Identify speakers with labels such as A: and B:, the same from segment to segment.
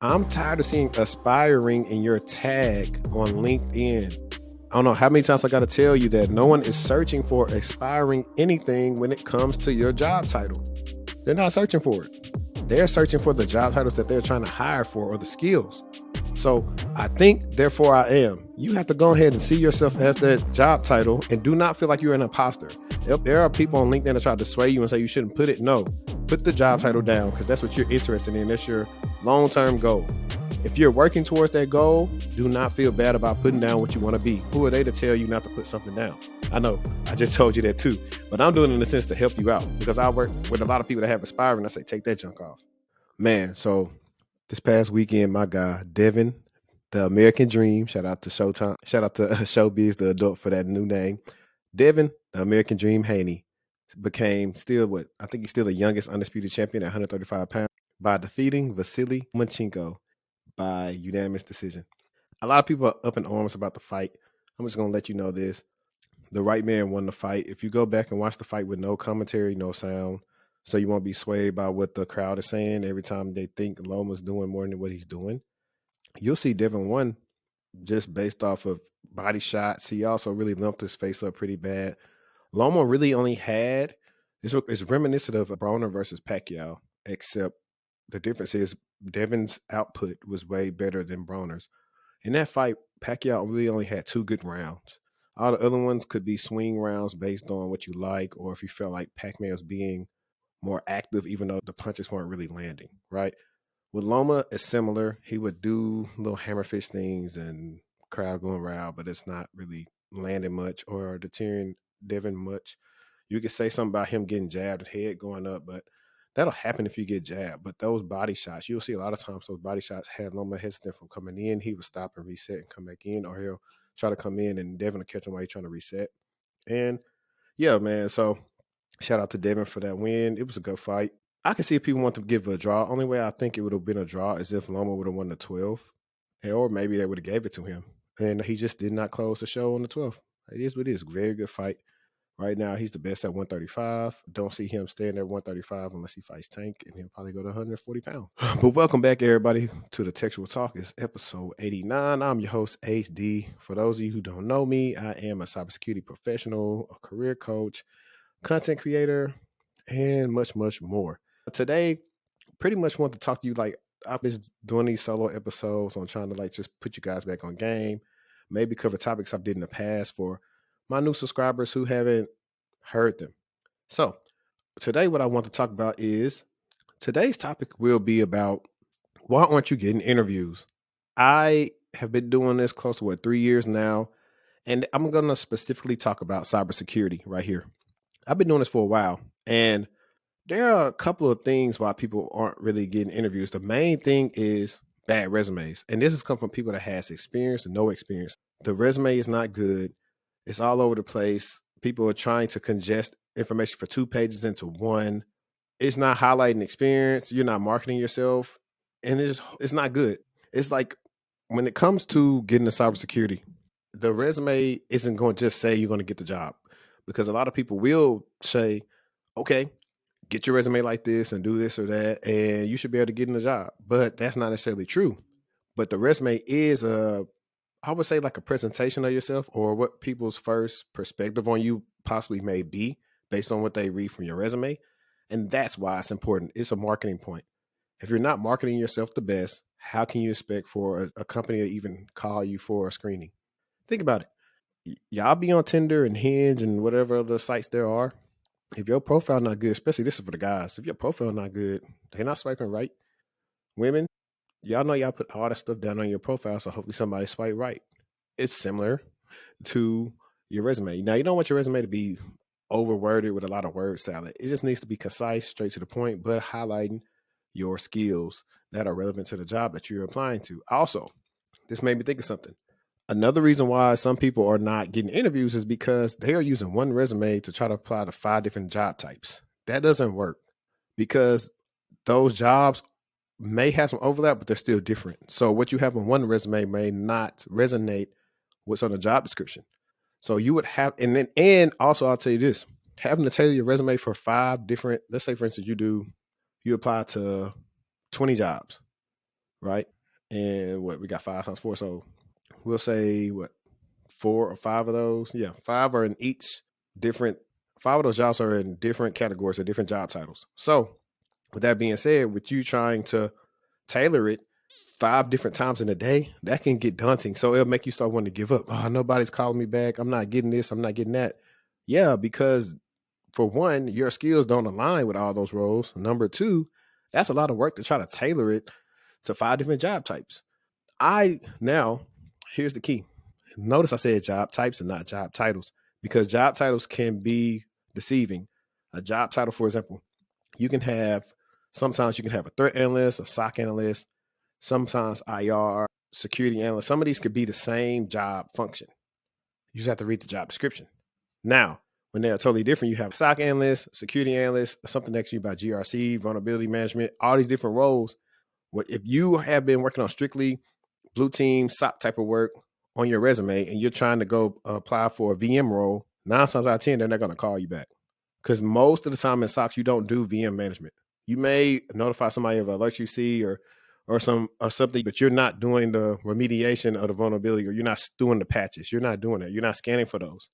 A: I'm tired of seeing aspiring in your tag on LinkedIn. I don't know how many times I got to tell you that no one is searching for aspiring anything when it comes to your job title. They're not searching for it. They're searching for the job titles that they're trying to hire for or the skills. So I think, therefore I am. You have to go ahead and see yourself as that job title and do not feel like you're an imposter. If there are people on LinkedIn that try to sway you and say you shouldn't put it, no. Put the job title down because that's what you're interested in. That's your long-term goal. If you're working towards that goal, do not feel bad about putting down what you want to be. Who are they to tell you not to put something down? I know, I just told you that too, but I'm doing it in a sense to help you out because I work with a lot of people that have aspiring. I say, take that junk off. Man, so this past weekend, my guy, Devin, the American Dream, shout out to Showtime, shout out to Showbiz, the adult for that new name. Devin, the American Dream Haney, became still what? I think he's still the youngest undisputed champion at 135 pounds by defeating Vasily Lomachenko by unanimous decision. A lot of people are up in arms about the fight. I'm just going to let you know this. The right man won the fight. If you go back and watch the fight with no commentary, no sound, so you won't be swayed by what the crowd is saying every time they think Loma's doing more than what he's doing, you'll see Devin won just based off of body shots. He also really lumped his face up pretty bad. Loma really only had, it's reminiscent of Broner versus Pacquiao, except the difference is Devin's output was way better than Broner's. In that fight, Pacquiao really only had 2 good rounds. All the other ones could be swing rounds based on what you like, or if you felt like Pacquiao was being more active, even though the punches weren't really landing, right? With Loma, it's similar. He would do little hammerfish things and crowd going wild, but it's not really landing much or deterring Devin much. You could say something about him getting jabbed, head going up, but that'll happen if you get jabbed. But those body shots, you'll see a lot of times those body shots had Loma hesitant from coming in. He would stop and reset and come back in, or he'll try to come in and Devin will catch him while he's trying to reset. And yeah, man. So shout out to Devin for that win. It was a good fight. I can see if people want to give a draw. Only way I think it would have been a draw is if Loma would have won the 12th. Or maybe they would have gave it to him. And he just did not close the show on the 12th. It is what it is. Very good fight. Right now, he's the best at 135. Don't see him staying at 135 unless he fights Tank, and he'll probably go to 140 pounds. But welcome back, everybody, to the TechTual Talk. It's episode 89. I'm your host, HD. For those of you who don't know me, I am a cybersecurity professional, a career coach, content creator, and much, much more. Today, pretty much want to talk to you like I've been doing these solo episodes on trying to like just put you guys back on game, maybe cover topics I did in the past for my new subscribers who haven't heard them. So today what I want to talk about is today's topic will be about why aren't you getting interviews? I have been doing this close to 3 years now, and I'm going to specifically talk about cybersecurity right here. I've been doing this for a while, and there are a couple of things why people aren't really getting interviews. The main thing is bad resumes. And this has come from people that has experience and no experience. The resume is not good. It's all over the place. People are trying to congest information for 2 pages into one. It's not highlighting experience. You're not marketing yourself. And it's not good. It's like when it comes to getting into cybersecurity, the resume isn't going to just say you're going to get the job, because a lot of people will say, okay, get your resume like this and do this or that, and you should be able to get in the job. But that's not necessarily true. But the resume is I would say like a presentation of yourself, or what people's first perspective on you possibly may be based on what they read from your resume. And that's why it's important. It's a marketing point. If you're not marketing yourself the best, how can you expect for a company to even call you for a screening? Think about it. Y'all be on Tinder and Hinge and whatever other sites there are. If your profile not good, especially this is for the guys, if your profile not good, they're not swiping right. Women, y'all know y'all put all that stuff down on your profile, so hopefully somebody swipe right. It's similar to your resume. Now, you don't want your resume to be overworded with a lot of word salad. It just needs to be concise, straight to the point, but highlighting your skills that are relevant to the job that you're applying to. Also, this made me think of something. Another reason why some people are not getting interviews is because they are using one resume to try to apply to 5 different job types. That doesn't work because those jobs may have some overlap, but they're still different. So what you have on one resume may not resonate with what's on the job description. So you would have, and also I'll tell you this, having to tailor your resume for 5 different, let's say for instance, you apply to 20 jobs, right? And what we got 5 times 4. So we'll say what 4 or 5 of those. Yeah, 5 are in each different 5 of those jobs are in different categories or different job titles. So with that being said, with you trying to tailor it 5 different times in a day, that can get daunting. So it'll make you start wanting to give up. Oh, nobody's calling me back. I'm not getting this. I'm not getting that. Yeah, because for one, your skills don't align with all those roles. Number two, that's a lot of work to try to tailor it to 5 different job types. Here's the key. Notice I said job types and not job titles because job titles can be deceiving. A job title, for example, sometimes you can have a threat analyst, a SOC analyst, sometimes IR, security analyst. Some of these could be the same job function. You just have to read the job description. Now, when they're totally different, you have SOC analyst, security analyst, something next to you about GRC, vulnerability management, all these different roles. What if you have been working on strictly blue team SOC type of work on your resume and you're trying to go apply for a VM role, 9 times out of 10, they're not going to call you back. Because most of the time in SOCs, you don't do VM management. You may notify somebody of an alert you see or something, but you're not doing the remediation of the vulnerability, or you're not doing the patches. You're not doing that. You're not scanning for those.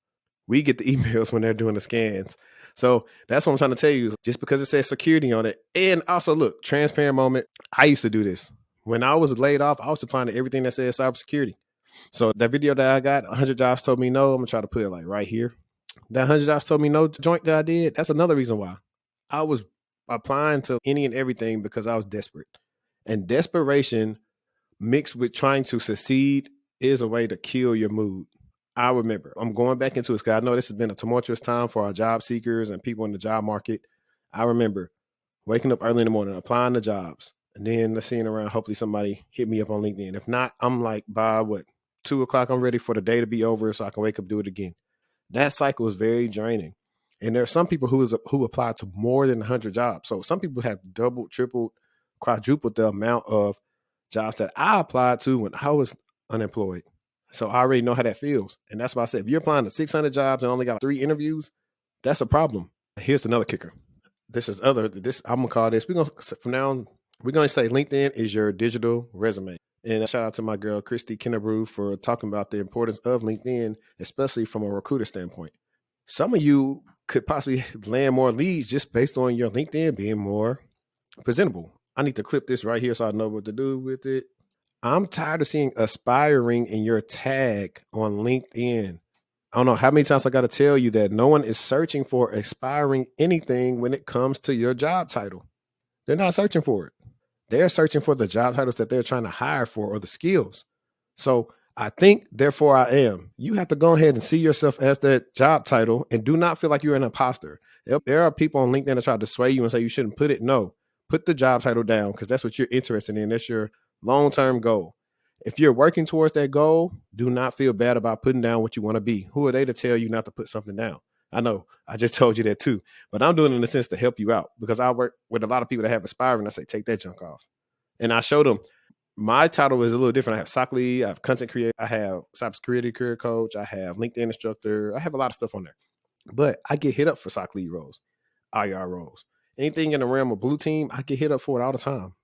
A: We get the emails when they're doing the scans. So that's what I'm trying to tell you is just because it says security on it. And also, look, transparent moment. I used to do this. When I was laid off, I was applying to everything that says cybersecurity. So that video that I got, 100 jobs told me no. I'm going to try to put it like right here. That 100 jobs told me no joint that I did. That's another reason why. I was applying to any and everything because I was desperate. And desperation mixed with trying to succeed is a way to kill your mood. I remember, I'm going back into it because I know this has been a tumultuous time for our job seekers and people in the job market. I remember waking up early in the morning, applying to jobs, and then seeing around, hopefully somebody hit me up on LinkedIn. If not, I'm like, by 2 o'clock, I'm ready for the day to be over so I can wake up, do it again. That cycle is very draining. And there are some people who apply to more than 100 jobs. So some people have doubled, tripled, quadrupled the amount of jobs that I applied to when I was unemployed. So I already know how that feels. And that's why I said, if you're applying to 600 jobs and only got 3 interviews, that's a problem. Here's another kicker. I'm going to call this, from now on, we're going to say LinkedIn is your digital resume. And shout out to my girl, Christy Kennebrew, for talking about the importance of LinkedIn, especially from a recruiter standpoint. Some of you could possibly land more leads just based on your LinkedIn being more presentable. I need to clip this right here so I know what to do with it. I'm tired of seeing aspiring in your tag on LinkedIn. I don't know how many times I got to tell you that no one is searching for aspiring anything when it comes to your job title. They're not searching for it. They're searching for the job titles that they're trying to hire for or the skills. So I think, therefore I am. You have to go ahead and see yourself as that job title and do not feel like you're an imposter. There are people on LinkedIn that try to sway you and say you shouldn't put it. No, put the job title down because that's what you're interested in. That's your long-term goal. If you're working towards that goal, do not feel bad about putting down what you want to be. Who are they to tell you not to put something down? I know I just told you that too, but I'm doing it in a sense to help you out because I work with a lot of people that have aspiring. I say, take that junk off. And I showed them my title is a little different. I have SOC lead, I have content creator, I have cybersecurity career coach, I have LinkedIn instructor. I have a lot of stuff on there, but I get hit up for SOC lead roles, IR roles, anything in the realm of blue team. I get hit up for it all the time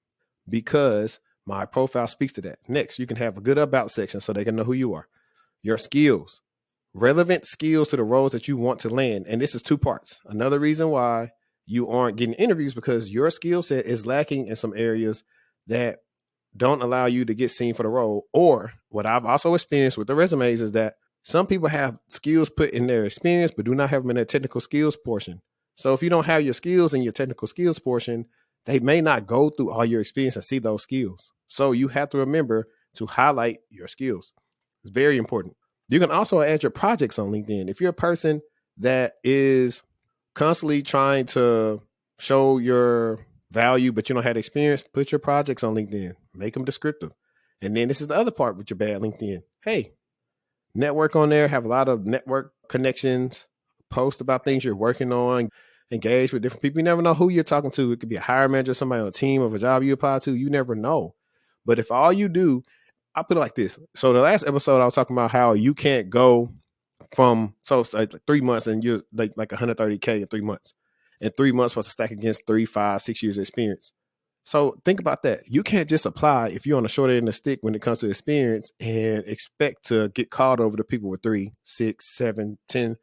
A: because my profile speaks to that. Next, you can have a good about section so they can know who you are, your skills, relevant skills to the roles that you want to land. And this is 2 parts. Another reason why you aren't getting interviews because your skill set is lacking in some areas that don't allow you to get seen for the role. Or what I've also experienced with the resumes is that some people have skills put in their experience, but do not have them in their technical skills portion. So if you don't have your skills in your technical skills portion, they may not go through all your experience and see those skills. So you have to remember to highlight your skills. It's very important. You can also add your projects on LinkedIn. If you're a person that is constantly trying to show your value, but you don't have experience, put your projects on LinkedIn. Make them descriptive. And then this is the other part with your bad LinkedIn. Hey, network on there, have a lot of network connections, post about things you're working on, engage with different people. You never know who you're talking to. It could be a hiring manager, somebody on a team of a job you apply to. You never know. But if all you do, I put it like this. So the last episode, I was talking about how you can't go from, so it's like 3 months and you're like 130K in 3 months. And 3 months was to stack against 3, 5, 6 years of experience. So think about that. You can't just apply if you're on the short end of the stick when it comes to experience and expect to get called over to people with 3, 6, 7, 10,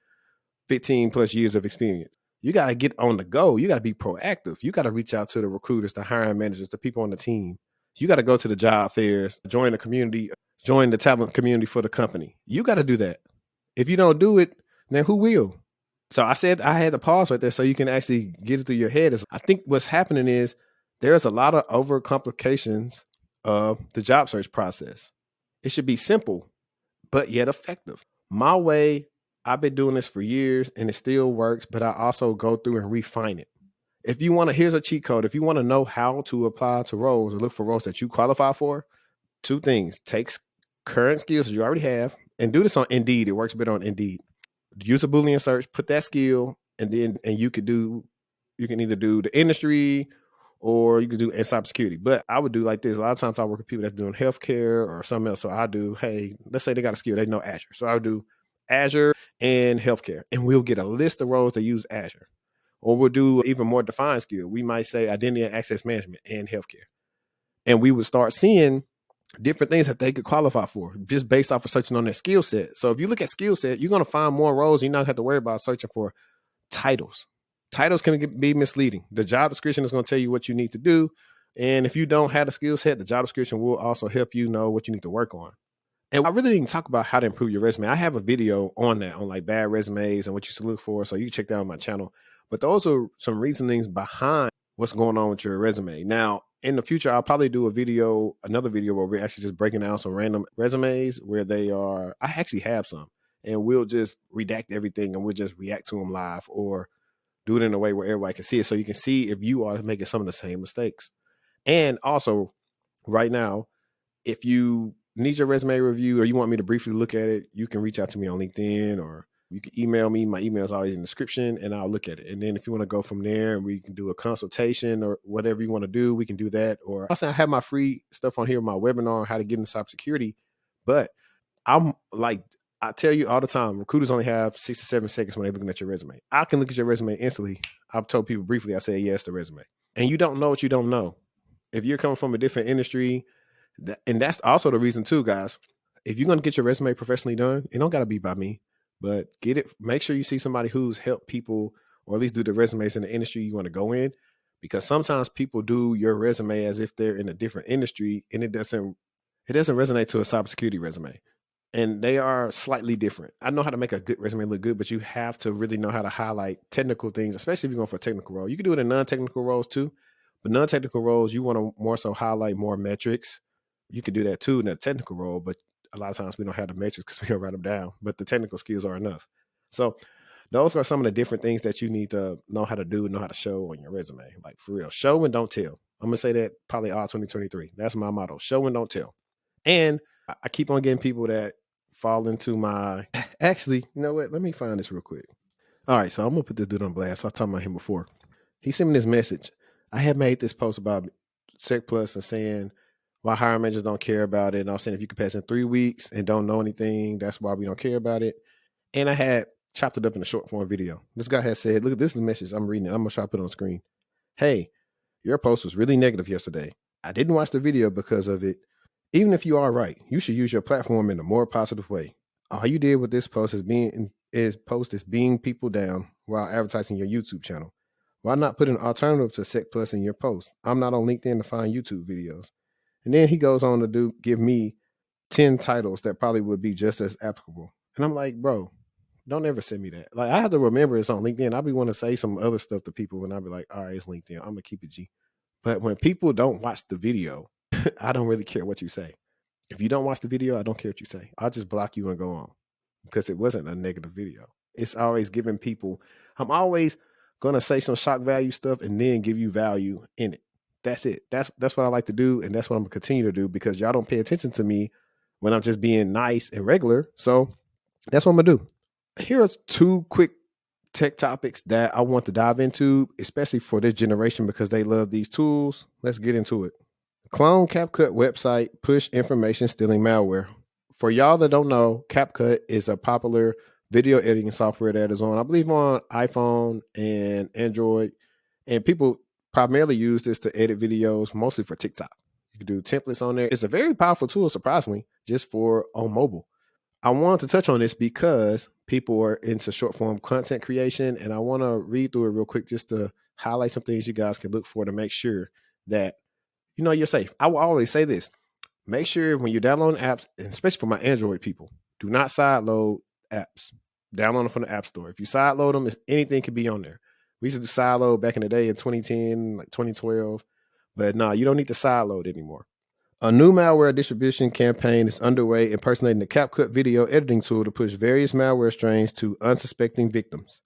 A: 15 plus years of experience. You got to get on the go. You got to be proactive. You got to reach out to the recruiters, the hiring managers, the people on the team. You got to go to the job fairs, join the community, join the talent community for the company. You got to do that. If you don't do it, then who will? So I said I had to pause right there so you can actually get it through your head. I think what's happening is there's a lot of overcomplications of the job search process. It should be simple, but yet effective. My way, I've been doing this for years and it still works, but I also go through and refine it. If you want to, here's a cheat code. If you want to know how to apply to roles or look for roles that you qualify for, 2 things. Take current skills that you already have and do this on Indeed. It works better on Indeed. Use a Boolean search, put that skill, and then you can either do the industry or you could do in cybersecurity. But I would do like this. A lot of times I work with people that's doing healthcare or something else. So I do, hey, let's say they got a skill, they know Azure. So I would do Azure and healthcare. And we'll get a list of roles that use Azure. Or we'll do even more defined skill. We might say identity and access management and healthcare. And we would start seeing different things that they could qualify for just based off of searching on their skill set. So if you look at skill set, you're going to find more roles. You're not have to worry about searching for titles. Titles can be misleading. The job description is going to tell you what you need to do. And if you don't have the skill set, the job description will also help you know what you need to work on. And I really didn't talk about how to improve your resume. I have a video on that, on like bad resumes and what you should look for. So you can check that out on my channel. But those are some reasonings behind what's going on with your resume. Now, in the future, I'll probably do another video where we're actually just breaking down some random resumes where I actually have some, and we'll just redact everything and we'll just react to them live or do it in a way where everybody can see it. So you can see if you are making some of the same mistakes. And also right now, if you need your resume review or you want me to briefly look at it, you can reach out to me on LinkedIn or you can email me. My email is always in the description and I'll look at it. And then if you want to go from there and we can do a consultation or whatever you want to do, we can do that. Or also I have my free stuff on here, my webinar on how to get into cybersecurity. But I'm like, I tell you all the time, recruiters only have 6 to 7 seconds when they're looking at your resume. I can look at your resume instantly. I've told people briefly, I say yes to resume. And you don't know what you don't know. If you're coming from a different industry, and that's also the reason too, guys. If you're going to get your resume professionally done, it don't got to be by me, but get it. Make sure you see somebody who's helped people, or at least do the resumes in the industry you want to go in, because sometimes people do your resume as if they're in a different industry, and it doesn't resonate to a cybersecurity resume. And they are slightly different. I know how to make a good resume look good, but you have to really know how to highlight technical things, especially if you're going for a technical role. You can do it in non-technical roles too, but non-technical roles, you want to more so highlight more metrics. You can do that too in a technical role, but a lot of times we don't have the metrics because we don't write them down, but the technical skills are enough. So those are some of the different things that you need to know how to do, know how to show on your resume. Like for real, show and don't tell. I'm going to say that probably all 2023. That's my motto, show and don't tell. And I keep on getting people that fall into my, actually, you know what? Let me find this real quick. All right. So I'm going to put this dude on blast. I was talking about him before. He sent me this message. I had made this post about Sec Plus and saying why hiring managers don't care about it. And I was saying if you could pass in 3 weeks and don't know anything, that's why we don't care about it. And I had chopped it up in a short form video. This guy had said, look, this is the message. I'm reading it. I'm going to try to put it on screen. Hey, your post was really negative yesterday. I didn't watch the video because of it. Even if you are right, you should use your platform in a more positive way. All you did with this post is being people down while advertising your YouTube channel. Why not put an alternative to Sec Plus in your post? I'm not on LinkedIn to find YouTube videos. And then he goes on to give me 10 titles that probably would be just as applicable. And I'm like, bro, don't ever send me that. Like, I have to remember it's on LinkedIn. I'll be want to say some other stuff to people when I'll be like, all right, it's LinkedIn. I'm going to keep it G. But when people don't watch the video, I don't really care what you say. If you don't watch the video, I don't care what you say. I'll just block you and go on because it wasn't a negative video. It's always giving people, I'm always going to say some shock value stuff and then give you value in it. That's it. That's what I like to do. And that's what I'm going to continue to do because y'all don't pay attention to me when I'm just being nice and regular. So that's what I'm going to do. Here are 2 quick tech topics that I want to dive into, especially for this generation because they love these tools. Let's get into it. Clone CapCut website, push information stealing malware. For y'all that don't know, CapCut is a popular video editing software that is on, I believe, on iPhone and Android. And people primarily use this to edit videos, mostly for TikTok. You can do templates on there. It's a very powerful tool, surprisingly, just for on mobile. I wanted to touch on this because people are into short form content creation, and I want to read through it real quick just to highlight some things you guys can look for to make sure that you're safe. I will always say this: make sure when you're downloading apps, and especially for my Android people, do not sideload apps. Download them from the App Store. If you sideload them, anything can be on there. We used to do sideload back in the day in 2010, like 2012, but no, you don't need to sideload anymore. A new malware distribution campaign is underway, impersonating the CapCut video editing tool to push various malware strains to unsuspecting victims.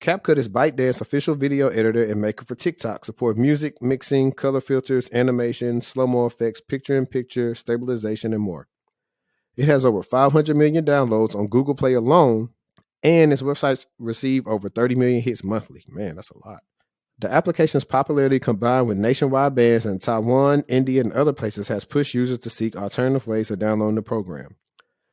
A: CapCut is ByteDance's official video editor and maker for TikTok. Support music, mixing, color filters, animation, slow-mo effects, picture-in-picture, stabilization, and more. It has over 500 million downloads on Google Play alone, and its websites receive over 30 million hits monthly. Man, that's a lot. The application's popularity combined with nationwide bans in Taiwan, India, and other places has pushed users to seek alternative ways of downloading the program.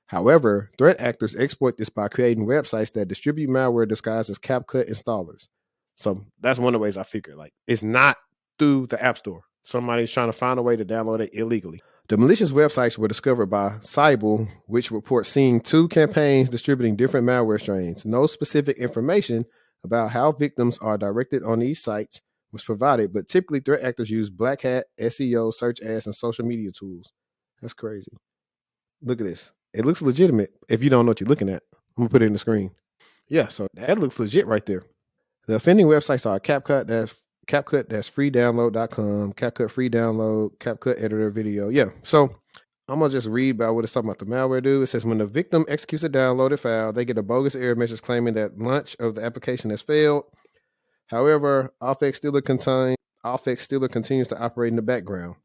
A: However, threat actors exploit this by creating websites that distribute malware disguised as CapCut installers. So that's one of the ways I figure. Like, it's not through the App Store. Somebody's trying to find a way to download it illegally. The malicious websites were discovered by Cybele, which reports seeing 2 campaigns distributing different malware strains. No specific information about how victims are directed on these sites was provided, but typically threat actors use black hat, SEO, search ads, and social media tools. That's crazy. Look at this. It looks legitimate if you don't know what you're looking at. I'm gonna put it in the screen. Yeah, so that looks legit right there. The offending websites are CapCut, that's freedownload.com, CapCut free download, CapCut editor video. Yeah, so I'm gonna just read about what it's talking about the malware do. It says when the victim executes a downloaded file, they get a bogus error message claiming that launch of the application has failed. However, Alphax Stealer continues to operate in the background.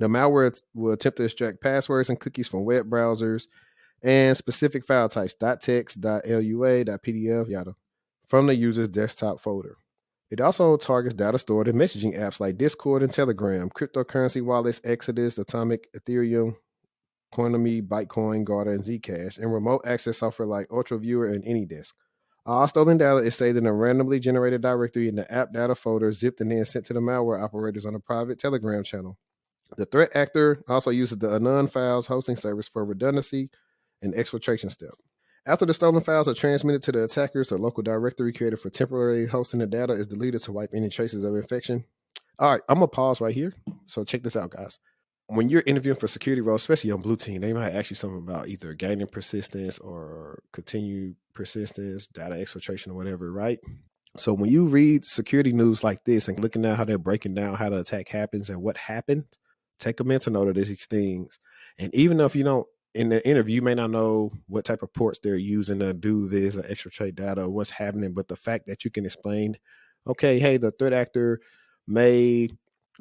A: The malware will attempt to extract passwords and cookies from web browsers and specific file types .text, .lua, .pdf, yada, from the user's desktop folder. It also targets data stored in messaging apps like Discord and Telegram, cryptocurrency wallets, Exodus, Atomic, Ethereum, Coinomi, Bitcoin, Garda, and Zcash, and remote access software like UltraViewer and AnyDesk. All stolen data is saved in a randomly generated directory in the app data folder, zipped and then sent to the malware operators on a private Telegram channel. The threat actor also uses the Anon files hosting service for redundancy and exfiltration step. After the stolen files are transmitted to the attackers, a local directory created for temporarily hosting the data is deleted to wipe any traces of infection. All right, I'm going to pause right here. So check this out, guys. When you're interviewing for security roles, especially on Blue Team, they might ask you something about either gaining persistence or continued persistence, data exfiltration, or whatever, right? So when you read security news like this and looking at how they're breaking down how the attack happens and what happened, take a mental note of these things. And even though if you don't, in the interview, you may not know what type of ports they're using to do this or exfiltrate data or what's happening, but the fact that you can explain, okay, hey, the threat actor may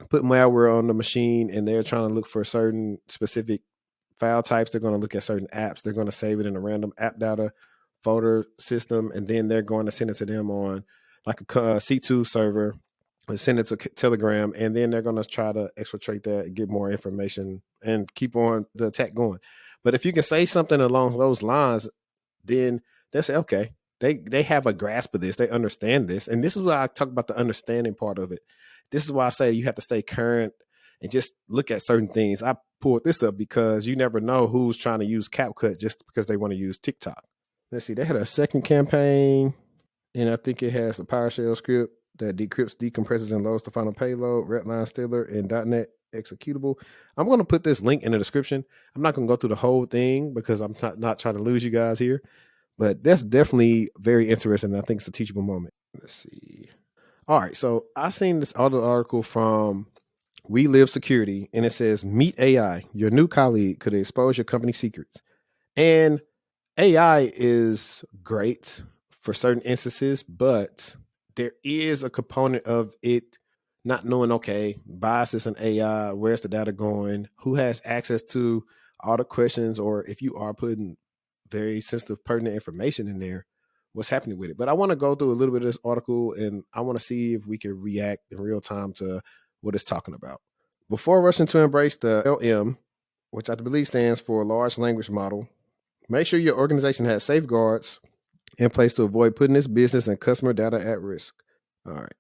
A: put malware on the machine and they're trying to look for certain specific file types. They're going to look at certain apps. They're going to save it in a random app data folder system, and then they're going to send it to them on like a C2 server, send it to Telegram, and then they're going to try to exfiltrate that, get more information, and keep on the attack going. But if you can say something along those lines, then they'll say, okay, they have a grasp of this. They understand this. And this is what I talk about, the understanding part of it. This is why I say you have to stay current and just look at certain things. I pulled this up because you never know who's trying to use CapCut just because they want to use TikTok. Let's see, they had a second campaign, and I think it has a PowerShell script that decrypts, decompresses, and loads the final payload, Redline Stealer, and .NET executable. I'm going to put this link in the description. I'm not going to go through the whole thing because I'm not trying to lose you guys here, but that's definitely very interesting. I think it's a teachable moment. Let's see. All right, so I seen this other article from We Live Security, and it says, meet AI. Your new colleague could expose your company secrets. And AI is great for certain instances, but there is a component of it not knowing, okay, biases in AI, where's the data going, who has access to all the questions, or if you are putting very sensitive, pertinent information in there, what's happening with it. But I want to go through a little bit of this article, and I want to see if we can react in real time to what it's talking about. Before rushing to embrace the LM, which I believe stands for large language model, make sure your organization has safeguards in place to avoid putting its business and customer data at risk. All right.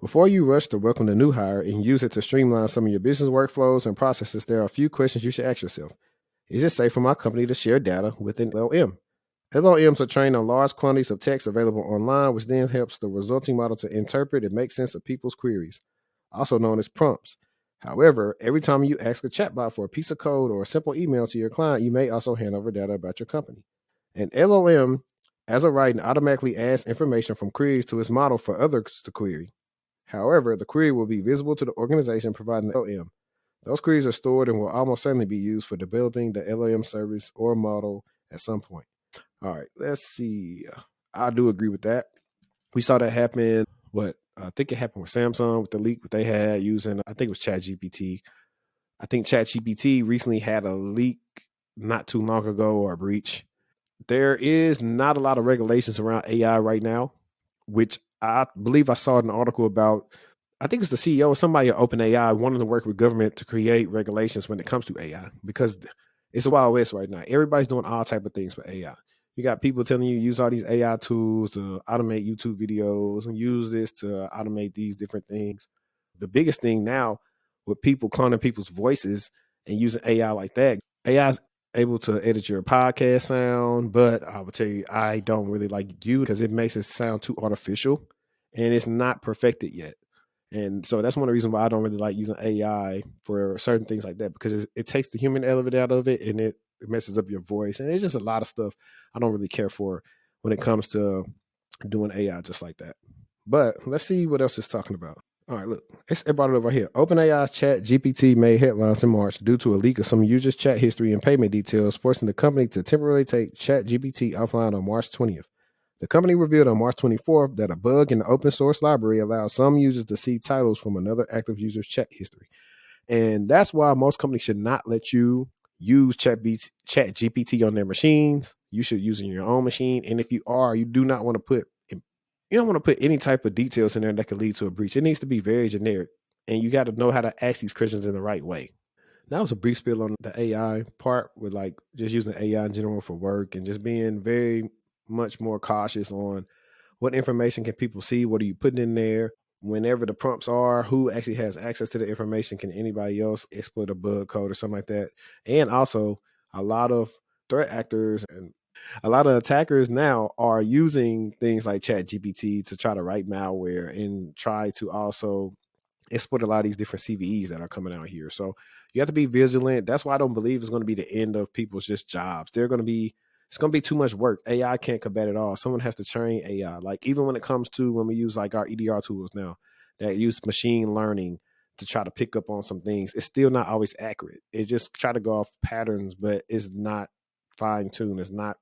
A: Before you rush to welcome the new hire and use it to streamline some of your business workflows and processes, there are a few questions you should ask yourself. Is it safe for my company to share data with an LLM? LLMs are trained on large quantities of text available online, which then helps the resulting model to interpret and make sense of people's queries, also known as prompts. However, every time you ask a chatbot for a piece of code or a simple email to your client, you may also hand over data about your company. An LLM, as of right, automatically adds information from queries to its model for others to query. However, the query will be visible to the organization providing the LLM. Those queries are stored and will almost certainly be used for developing the LLM service or model at some point. All right, let's see. I do agree with that. We saw that happen. I think it happened with Samsung with the leak that they had using, I think it was ChatGPT. I think ChatGPT recently had a leak not too long ago, or a breach. There is not a lot of regulations around AI right now, which I believe I saw an article about. I think it's the CEO or somebody at OpenAI wanting to work with government to create regulations when it comes to AI, because it's a wild west right now. Everybody's doing all type of things for AI. You got people telling you use all these AI tools to automate YouTube videos and use this to automate these different things. The biggest thing now with people cloning people's voices and using AI like that, AI is able to edit your podcast sound, but I would tell you I don't really like you because it makes it sound too artificial and it's not perfected yet. And so that's one of the reasons why I don't really like using AI for certain things like that, because it takes the human element out of it and it messes up your voice. And it's just a lot of stuff I don't really care for when it comes to doing AI just like that. But let's see what else it's talking about. All right, look, it brought it over here. OpenAI's Chat GPT made headlines in March due to a leak of some users' chat history and payment details, forcing the company to temporarily take Chat GPT offline on March 20th. The company revealed on March 24th that a bug in the open source library allows some users to see titles from another active user's chat history. And that's why most companies should not let you use Chat GPT on their machines. You should use it in your own machine. And if you are, you do not want to put any type of details in there that could lead to a breach. It needs to be very generic. And you got to know how to ask these questions in the right way. That was a brief spiel on the AI part, with like just using AI in general for work and just being very much more cautious on what information can people see, what are you putting in there, whenever the prompts are, who actually has access to the information, can anybody else exploit a bug code or something like that. And also, a lot of threat actors and a lot of attackers now are using things like ChatGPT to try to write malware and try to also exploit a lot of these different CVEs that are coming out here. So you have to be vigilant. That's why I don't believe it's going to be the end of people's just jobs. It's going to be too much work. AI can't combat it all. Someone has to train AI. Like even when it comes to when we use like our EDR tools now that use machine learning to try to pick up on some things, it's still not always accurate. It just try to go off patterns, but it's not fine tuned. It's not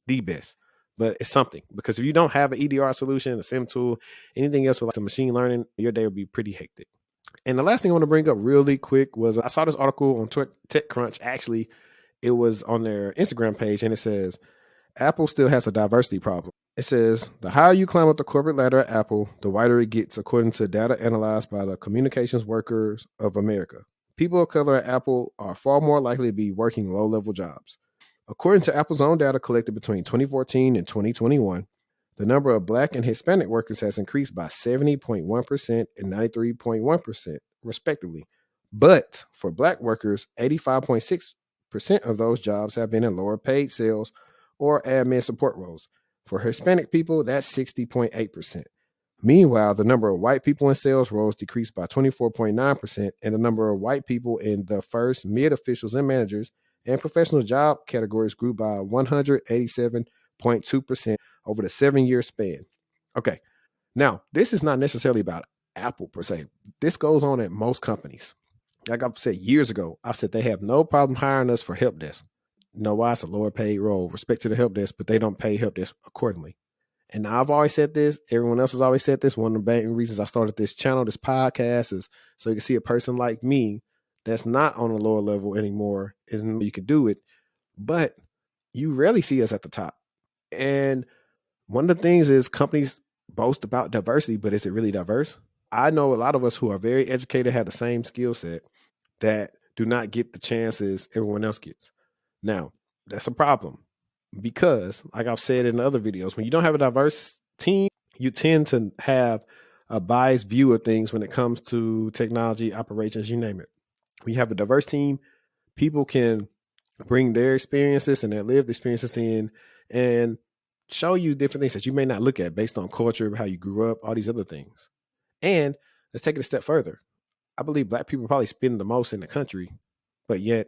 A: the best, but it's something, because if you don't have an EDR solution, a SIM tool, anything else with like some machine learning, your day would be pretty hectic. And the last thing I want to bring up really quick was I saw this article on TechCrunch. Actually, it was on their Instagram page, and it says Apple still has a diversity problem. It says the higher you climb up the corporate ladder at Apple, the wider it gets, according to data analyzed by the Communications Workers of America. People of color at Apple are far more likely to be working low-level jobs. According to Apple's own data collected between 2014 and 2021, the number of Black and Hispanic workers has increased by 70.1% and 93.1%, respectively. But for Black workers, 85.6% of those jobs have been in lower paid sales or admin support roles. For Hispanic people, that's 60.8%. Meanwhile, the number of white people in sales roles decreased by 24.9%, and the number of white people in the first, mid officials, and managers and professional job categories grew by 187.2% over the 7-year span. Okay, now this is not necessarily about Apple per se. This goes on at most companies. Like I've said years ago, I've said they have no problem hiring us for help desk. You know why? It's a lower paid role, respect to the help desk, but they don't pay help desk accordingly. And I've always said this. Everyone else has always said this. One of the main reasons I started this channel, this podcast, is so you can see a person like me that's not on a lower level anymore. Is you can do it, but you rarely see us at the top. And one of the things is companies boast about diversity, but is it really diverse? I know a lot of us who are very educated have the same skill set that do not get the chances everyone else gets. Now, that's a problem because, like I've said in other videos, when you don't have a diverse team, you tend to have a biased view of things when it comes to technology, operations, you name it. When you have a diverse team, people can bring their experiences and their lived experiences in and show you different things that you may not look at based on culture, how you grew up, all these other things. And let's take it a step further. I believe Black people probably spend the most in the country, but yet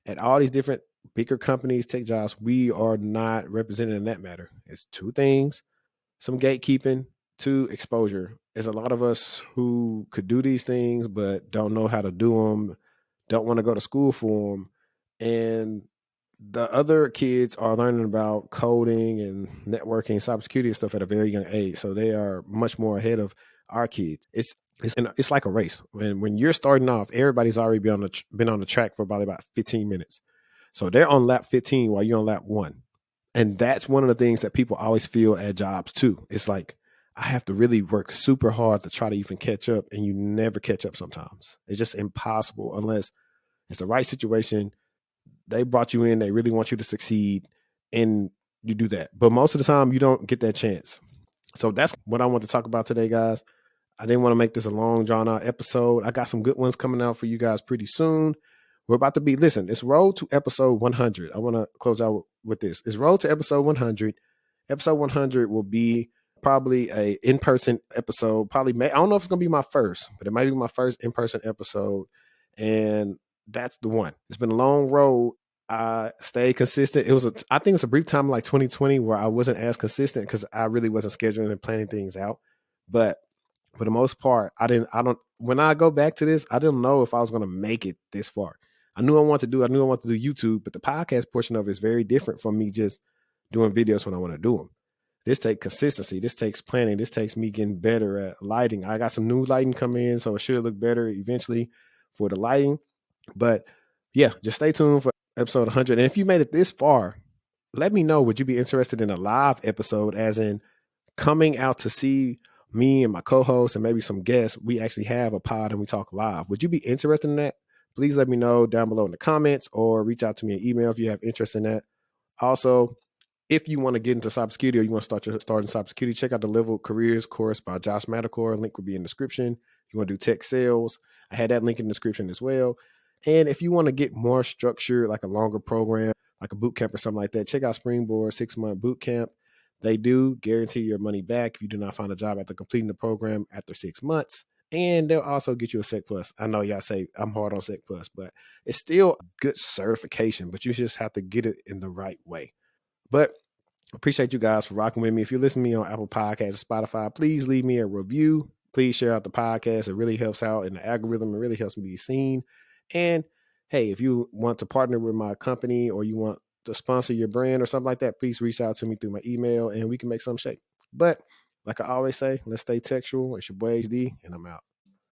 A: at all these different bigger companies, tech jobs, we are not represented in that matter. It's two things: some gatekeeping, two, exposure. There's a lot of us who could do these things, but don't know how to do them, don't want to go to school for them. And the other kids are learning about coding and networking, cybersecurity and stuff at a very young age. So they are much more ahead of our kids. It's like a race. When you're starting off, everybody's already been on the track for probably about 15 minutes. So they're on lap 15 while you're on lap 1. And that's one of the things that people always feel at jobs too. It's like, I have to really work super hard to try to even catch up, and you never catch up sometimes. It's just impossible unless it's the right situation. They brought you in, they really want you to succeed, and you do that. But most of the time, you don't get that chance. So that's what I want to talk about today, guys. I didn't want to make this a long, drawn out episode. I got some good ones coming out for you guys pretty soon. We're about to listen, it's road to episode 100. I want to close out with this. It's road to episode 100. Episode 100 will be probably a in-person episode. I don't know if it's going to be my first, but it might be my first in-person episode. And that's the one. It's been a long road. I stayed consistent. I think it was a brief time like 2020 where I wasn't as consistent because I really wasn't scheduling and planning things out. But for the most part, when I go back to this, I didn't know if I was going to make it this far. I knew I wanted to do YouTube, but the podcast portion of it is very different from me just doing videos when I want to do them. This takes consistency. This takes planning. This takes me getting better at lighting. I got some new lighting coming in, so it should look better eventually for the lighting. But yeah, just stay tuned for episode 100. And if you made it this far, let me know. Would you be interested in a live episode, as in coming out to see me and my co-host and maybe some guests? We actually have a pod and we talk live. Would you be interested in that? Please let me know down below in the comments, or reach out to me an email if you have interest in that. Also, if you want to get into cybersecurity, or you want to start in cybersecurity, check out the Level Careers course by Josh Madakor. Link will be in the description. If you want to do tech sales, I had that link in the description as well. And if you want to get more structured, like a longer program, like a boot camp or something like that, check out Springboard 6-month boot camp. They do guarantee your money back if you do not find a job after completing the program after 6 months. And they'll also get you a Sec Plus. I know y'all say I'm hard on Sec Plus, but it's still a good certification, but you just have to get it in the right way. But appreciate you guys for rocking with me. If you're listening to me on Apple Podcasts or Spotify, please leave me a review. Please share out the podcast. It really helps out in the algorithm. It really helps me be seen. And hey, if you want to partner with my company, or you want to sponsor your brand or something like that, please reach out to me through my email and we can make something shake. But like I always say, let's stay textual. It's your boy HD, and I'm out.